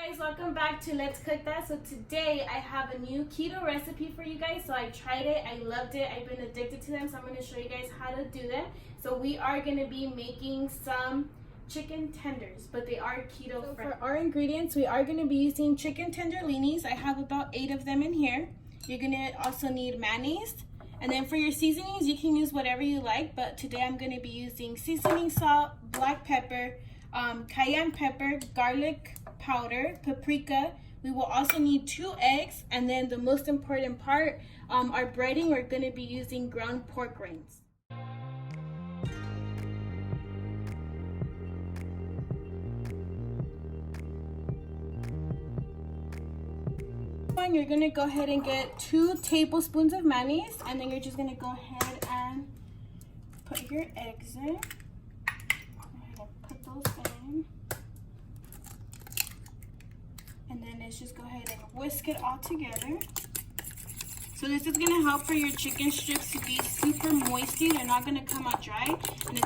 Guys, welcome back to Let's Cook That. So today I have a new keto recipe for you guys. So I tried it, I loved it, I've been addicted to them, so I'm going to show you guys how to do them. So we are going to be making some chicken tenders, but they are keto friendly. For our ingredients, we are going to be using chicken tenderloins. I have about 8 of them in here. You're going to also need mayonnaise. And then for your seasonings, you can use whatever you like, but today I'm going to be using seasoning salt, black pepper, cayenne pepper, garlic powder, paprika. We will also need 2 eggs, and then the most important part, our breading, we're going to be using ground pork rinds. You're going to go ahead and get 2 tablespoons of mayonnaise, and then you're just going to go ahead and put your eggs in. Put those in. And then let's just go ahead and whisk it all together. So this is going to help for your chicken strips to be super moisty. They're not going to come out dry. And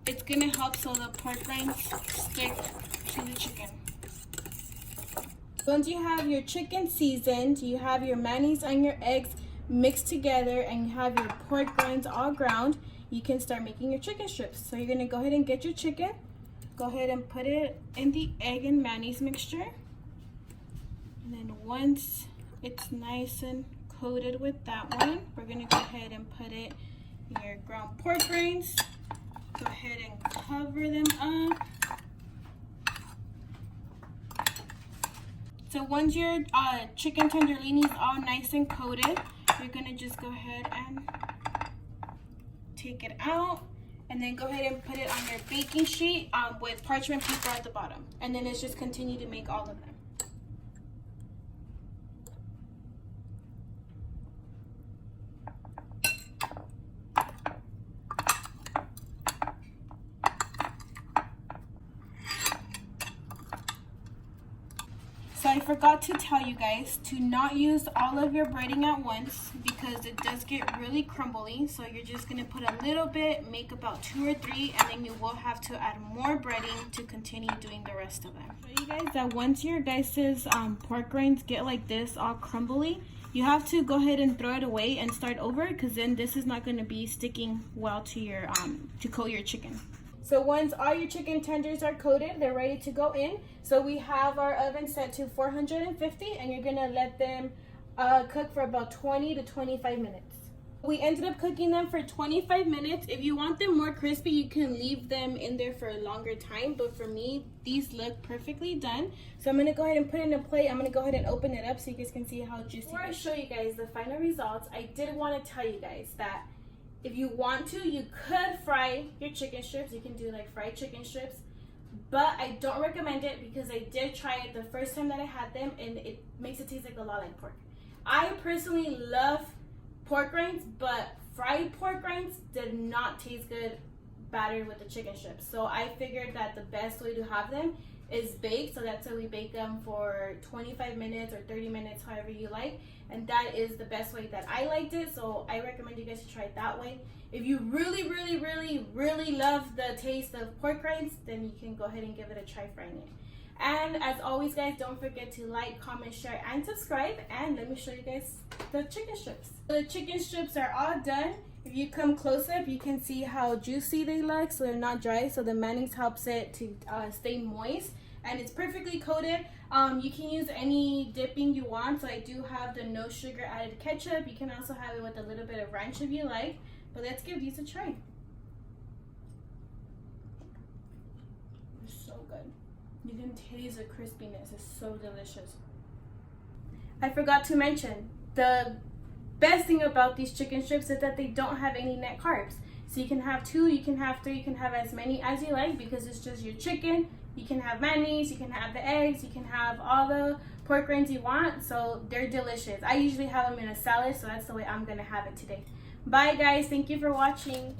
it's going to help so the pork rinds stick to the chicken. Once you have your chicken seasoned, you have your mayonnaise and your eggs mixed together, and you have your pork rinds all ground, you can start making your chicken strips. So you're going to go ahead and get your chicken. Go ahead and put it in the egg and mayonnaise mixture. And then once it's nice and coated with that one, we're going to go ahead and put it in your ground pork rinds. Go ahead and cover them up. So once your chicken tenderloin is all nice and coated, you're going to just go ahead and take it out. And then go ahead and put it on your baking sheet with parchment paper at the bottom. And then let's just continue to make all of them. So I forgot to tell you guys to not use all of your breading at once because it does get really crumbly. So you're just going to put a little bit, make about 2 or 3, and then you will have to add more breading to continue doing the rest of them. So you guys, that once your guys' pork rinds get like this all crumbly, you have to go ahead and throw it away and start over, because then this is not going to be sticking well to your to coat your chicken. So once all your chicken tenders are coated, they're ready to go in. So we have our oven set to 450, and you're gonna let them cook for about 20 to 25 minutes. We ended up cooking them for 25 minutes. If you want them more crispy, you can leave them in there for a longer time. But for me, these look perfectly done. So I'm gonna go ahead and put it in a plate. I'm gonna go ahead and open it up so you guys can see how juicy. Before I show you guys the final results, I did want to tell you guys that if you want to, you could fry your chicken strips. You can do like fried chicken strips, but I don't recommend it because I did try it the first time that I had them, and it makes it taste like a lot like pork. I personally love pork rinds, but fried pork rinds did not taste good battered with the chicken strips. So I figured that the best way to have them is baked. So that's why we bake them for 25 minutes or 30 minutes, however you like. And that is the best way that I liked it. So I recommend you guys to try it that way. If you really, really, really, really love the taste of pork rinds, then you can go ahead and give it a try frying it. And as always, guys, don't forget to like, comment, share, and subscribe. And let me show you guys the chicken strips. The chicken strips are all done. If you come close up, you can see how juicy they look, so they're not dry. So the mayonnaise helps it to stay moist, and it's perfectly coated. You can use any dipping you want. So I do have the no sugar added ketchup. You can also have it with a little bit of ranch if you like. But let's give these a try. They're so good. You can taste the crispiness. It's so delicious. I forgot to mention, the best thing about these chicken strips is that they don't have any net carbs. So you can have 2, you can have 3, you can have as many as you like, because it's just your chicken. You can have mayonnaise, you can have the eggs, you can have all the pork rinds you want. So they're delicious. I usually have them in a salad, so that's the way I'm gonna have it today. Bye guys, thank you for watching.